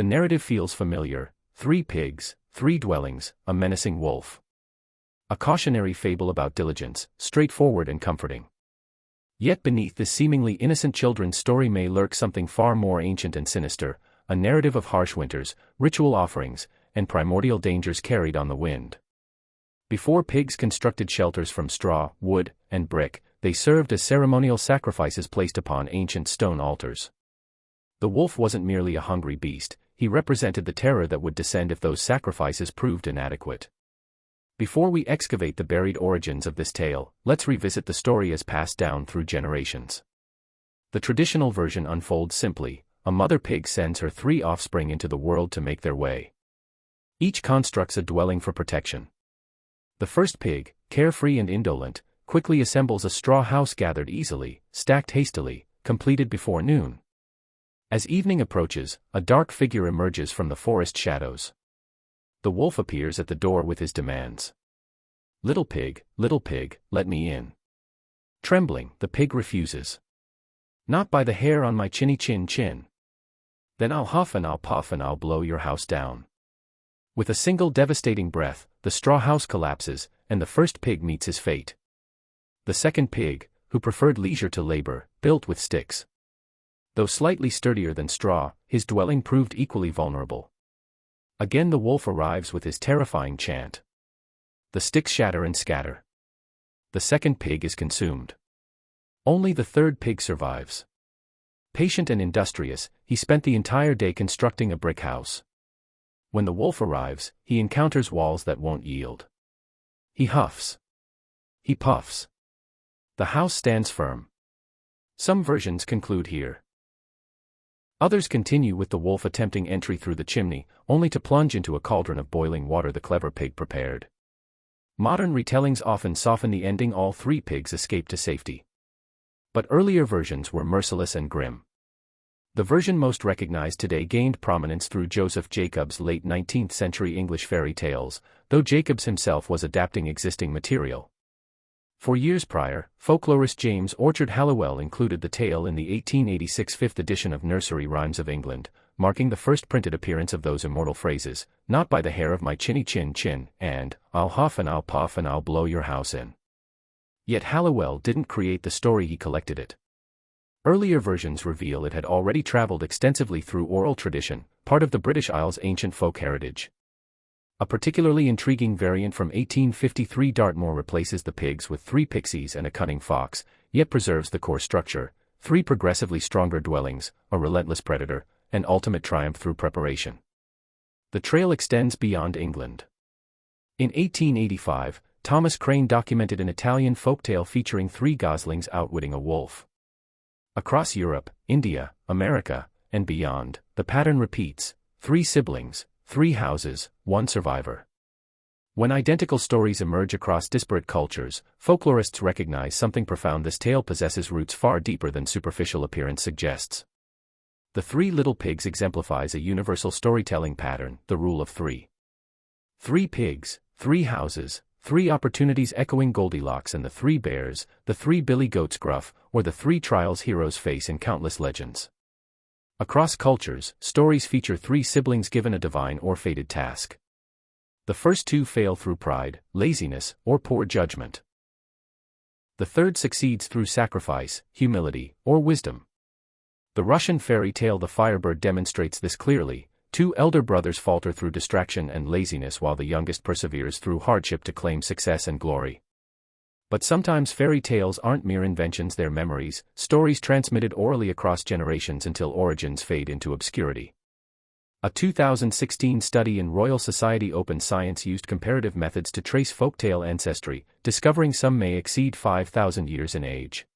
The narrative feels familiar: 3 pigs, 3 dwellings, a menacing wolf. A cautionary fable about diligence, straightforward and comforting. Yet beneath this seemingly innocent children's story may lurk something far more ancient and sinister, a narrative of harsh winters, ritual offerings, and primordial dangers carried on the wind. Before pigs constructed shelters from straw, wood, and brick, they served as ceremonial sacrifices placed upon ancient stone altars. The wolf wasn't merely a hungry beast, he represented the terror that would descend if those sacrifices proved inadequate. Before we excavate the buried origins of this tale, let's revisit the story as passed down through generations. The traditional version unfolds simply: a mother pig sends her 3 offspring into the world to make their way. Each constructs a dwelling for protection. The first pig, carefree and indolent, quickly assembles a straw house gathered easily, stacked hastily, completed before noon. As evening approaches, a dark figure emerges from the forest shadows. The wolf appears at the door with his demands. Little pig, let me in." Trembling, the pig refuses. "Not by the hair on my chinny chin. Then I'll huff and I'll puff and I'll blow your house down." With a single devastating breath, the straw house collapses, and the first pig meets his fate. The second pig, who preferred leisure to labor, built with sticks. Though slightly sturdier than straw, his dwelling proved equally vulnerable. Again the wolf arrives with his terrifying chant. The sticks shatter and scatter. The second pig is consumed. Only the third pig survives. Patient and industrious, he spent the entire day constructing a brick house. When the wolf arrives, he encounters walls that won't yield. He huffs. He puffs. The house stands firm. Some versions conclude here. Others continue with the wolf attempting entry through the chimney, only to plunge into a cauldron of boiling water the clever pig prepared. Modern retellings often soften the ending: all 3 pigs escape to safety. But earlier versions were merciless and grim. The version most recognized today gained prominence through Joseph Jacobs' late 19th century English fairy tales, though Jacobs himself was adapting existing material. For years prior, folklorist James Orchard Halliwell included the tale in the 1886 5th edition of Nursery Rhymes of England, marking the first printed appearance of those immortal phrases: "Not by the hair of my chinny chin," and "I'll huff and I'll puff and I'll blow your house in." Yet Halliwell didn't create the story, he collected it. Earlier versions reveal it had already traveled extensively through oral tradition, part of the British Isles' ancient folk heritage. A particularly intriguing variant from 1853 Dartmoor replaces the pigs with 3 pixies and a cunning fox, yet preserves the core structure: 3 progressively stronger dwellings, a relentless predator, and ultimate triumph through preparation. The trail extends beyond England. In 1885, Thomas Crane documented an Italian folktale featuring 3 goslings outwitting a wolf. Across Europe, India, America, and beyond, the pattern repeats: 3 siblings, 3 houses, 1 survivor. When identical stories emerge across disparate cultures, folklorists recognize something profound: this tale possesses roots far deeper than superficial appearance suggests. The 3 little pigs exemplifies a universal storytelling pattern: the rule of 3. 3 pigs, 3 houses, 3 opportunities, echoing Goldilocks and the 3 bears, the 3 billy goats gruff, or the 3 trials heroes face in countless legends. Across cultures, stories feature 3 siblings given a divine or fated task. The first 2 fail through pride, laziness, or poor judgment. The third succeeds through sacrifice, humility, or wisdom. The Russian fairy tale The Firebird demonstrates this clearly: 2 elder brothers falter through distraction and laziness while the youngest perseveres through hardship to claim success and glory. But sometimes fairy tales aren't mere inventions, they're memories, stories transmitted orally across generations until origins fade into obscurity. A 2016 study in Royal Society Open Science used comparative methods to trace folktale ancestry, discovering some may exceed 5,000 years in age.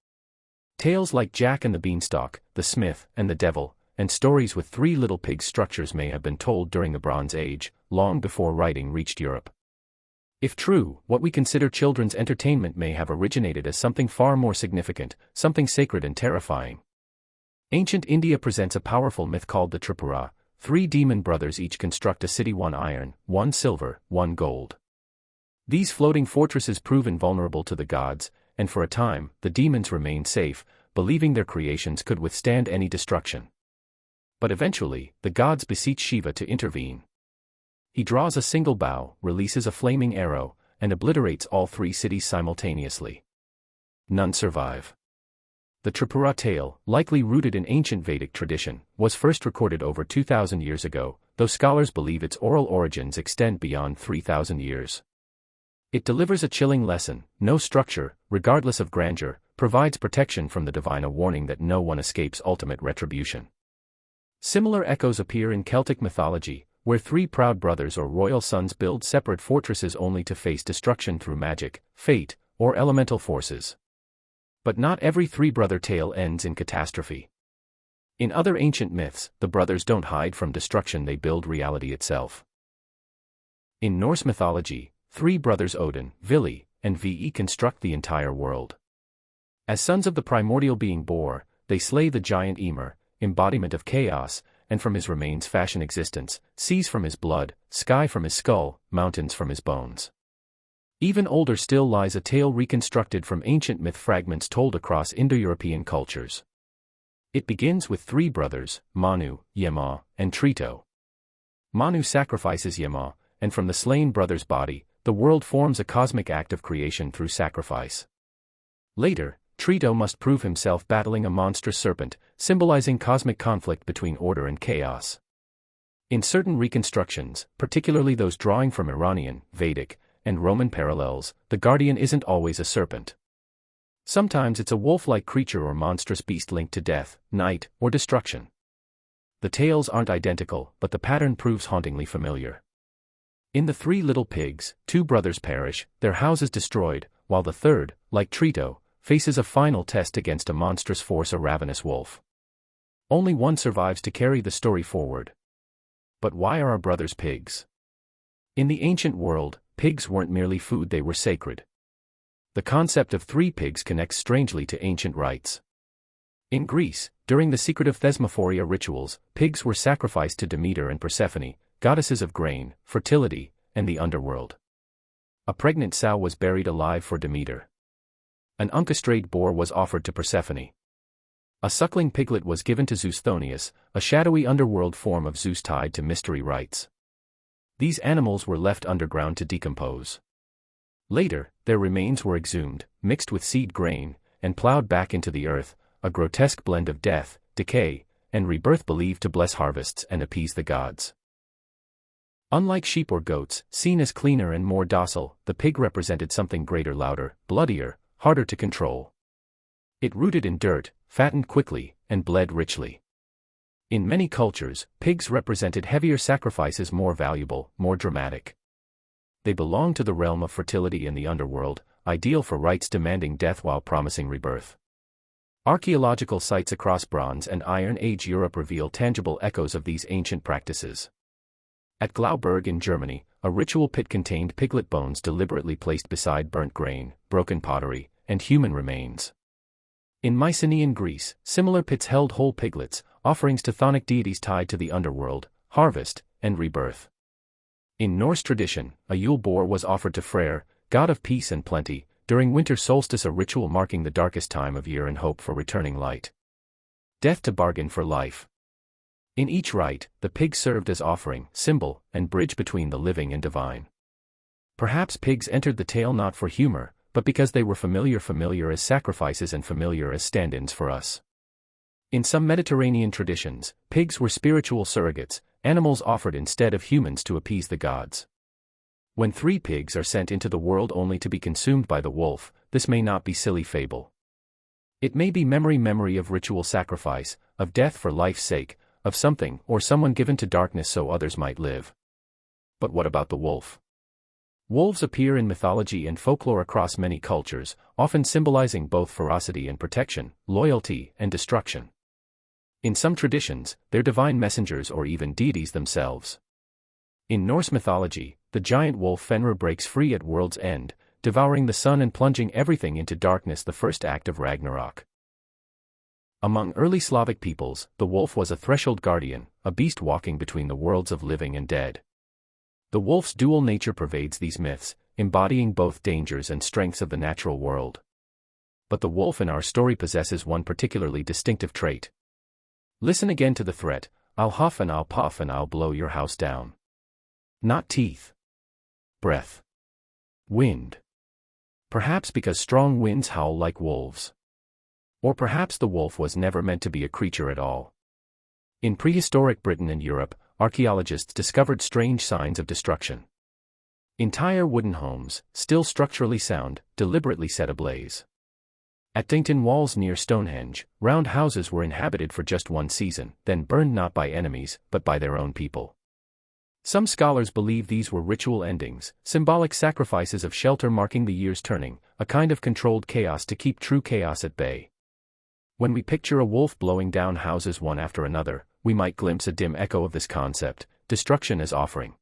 Tales like Jack and the Beanstalk, The Smith, and the Devil, and stories with 3 little pigs structures may have been told during the Bronze Age, long before writing reached Europe. If true, what we consider children's entertainment may have originated as something far more significant, something sacred and terrifying. Ancient India presents a powerful myth called the Tripura. 3 demon brothers each construct a city: 1 iron, 1 silver, 1 gold. These floating fortresses prove invulnerable to the gods, and for a time, the demons remain safe, believing their creations could withstand any destruction. But eventually, the gods beseech Shiva to intervene. He draws a single bow, releases a flaming arrow, and obliterates all 3 cities simultaneously. None survive. The Tripura tale, likely rooted in ancient Vedic tradition, was first recorded over 2,000 years ago, though scholars believe its oral origins extend beyond 3,000 years. It delivers a chilling lesson: no structure, regardless of grandeur, provides protection from the divine, a warning that no one escapes ultimate retribution. Similar echoes appear in Celtic mythology, where 3 proud brothers or royal sons build separate fortresses only to face destruction through magic, fate, or elemental forces. But not every 3-brother tale ends in catastrophe. In other ancient myths, the brothers don't hide from destruction, they build reality itself. In Norse mythology, 3 brothers Odin, Vili, and Ve construct the entire world. As sons of the primordial being Bor, they slay the giant Ymir, embodiment of chaos, and from his remains fashion existence, seas from his blood, sky from his skull, mountains from his bones. Even older still lies a tale reconstructed from ancient myth fragments told across Indo-European cultures. It begins with 3 brothers, Manu, Yema, and Trito. Manu sacrifices Yema, and from the slain brother's body, the world forms a cosmic act of creation through sacrifice. Later, Trito must prove himself battling a monstrous serpent, symbolizing cosmic conflict between order and chaos. In certain reconstructions, particularly those drawing from Iranian, Vedic, and Roman parallels, the guardian isn't always a serpent. Sometimes it's a wolf-like creature or monstrous beast linked to death, night, or destruction. The tales aren't identical, but the pattern proves hauntingly familiar. In The 3 Little Pigs, 2 brothers perish, their houses destroyed, while the third, like Trito, faces a final test against a monstrous force, a ravenous wolf. Only one survives to carry the story forward. But why are our brothers pigs? In the ancient world, pigs weren't merely food, they were sacred. The concept of 3 pigs connects strangely to ancient rites. In Greece, during the secretive thesmophoria rituals, pigs were sacrificed to Demeter and Persephone, goddesses of grain, fertility, and the underworld. A pregnant sow was buried alive for Demeter. An uncastrated boar was offered to Persephone. A suckling piglet was given to Zeus Thonius, a shadowy underworld form of Zeus tied to mystery rites. These animals were left underground to decompose. Later, their remains were exhumed, mixed with seed grain, and plowed back into the earth, a grotesque blend of death, decay, and rebirth believed to bless harvests and appease the gods. Unlike sheep or goats, seen as cleaner and more docile, the pig represented something greater, louder, bloodier, harder to control. It rooted in dirt, fattened quickly, and bled richly. In many cultures, pigs represented heavier sacrifices, more valuable, more dramatic. They belonged to the realm of fertility and the underworld, ideal for rites demanding death while promising rebirth. Archaeological sites across Bronze and Iron Age Europe reveal tangible echoes of these ancient practices. At Glauberg in Germany, a ritual pit contained piglet bones deliberately placed beside burnt grain, broken pottery, and human remains. In Mycenaean Greece, similar pits held whole piglets, offerings to chthonic deities tied to the underworld, harvest, and rebirth. In Norse tradition, a Yule boar was offered to Freyr, god of peace and plenty, during winter solstice, a ritual marking the darkest time of year and hope for returning light. Death to bargain for life. In each rite, the pig served as offering, symbol, and bridge between the living and divine. Perhaps pigs entered the tale not for humor, but because they were familiar as sacrifices and familiar as stand-ins for us. In some Mediterranean traditions, pigs were spiritual surrogates, animals offered instead of humans to appease the gods. When 3 pigs are sent into the world only to be consumed by the wolf, this may not be silly fable. It may be memory of ritual sacrifice, of death for life's sake, of something or someone given to darkness so others might live. But what about the wolf? Wolves appear in mythology and folklore across many cultures, often symbolizing both ferocity and protection, loyalty and destruction. In some traditions, they're divine messengers or even deities themselves. In Norse mythology, the giant wolf Fenrir breaks free at world's end, devouring the sun and plunging everything into darkness, the first act of Ragnarok. Among early Slavic peoples, the wolf was a threshold guardian, a beast walking between the worlds of living and dead. The wolf's dual nature pervades these myths, embodying both dangers and strengths of the natural world. But the wolf in our story possesses one particularly distinctive trait. Listen again to the threat: I'll huff and I'll puff and I'll blow your house down. Not teeth. Breath. Wind. Perhaps because strong winds howl like wolves. Or perhaps the wolf was never meant to be a creature at all. In prehistoric Britain and Europe, archaeologists discovered strange signs of destruction. Entire wooden homes, still structurally sound, deliberately set ablaze. At Dington Walls near Stonehenge, round houses were inhabited for just one season, then burned not by enemies, but by their own people. Some scholars believe these were ritual endings, symbolic sacrifices of shelter marking the year's turning, a kind of controlled chaos to keep true chaos at bay. When we picture a wolf blowing down houses one after another, we might glimpse a dim echo of this concept, destruction as offering.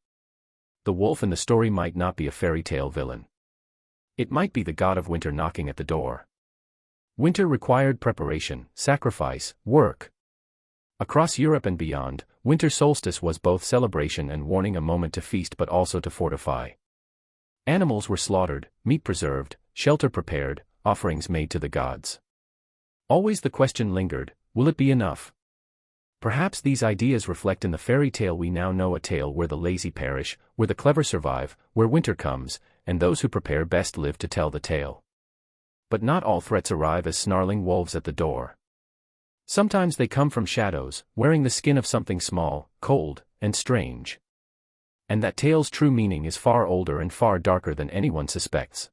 The wolf in the story might not be a fairy tale villain. It might be the god of winter knocking at the door. Winter required preparation, sacrifice, work. Across Europe and beyond, winter solstice was both celebration and warning, a moment to feast but also to fortify. Animals were slaughtered, meat preserved, shelter prepared, offerings made to the gods. Always the question lingered, will it be enough? Perhaps these ideas reflect in the fairy tale we now know, a tale where the lazy perish, where the clever survive, where winter comes, and those who prepare best live to tell the tale. But not all threats arrive as snarling wolves at the door. Sometimes they come from shadows, wearing the skin of something small, cold, and strange. And that tale's true meaning is far older and far darker than anyone suspects.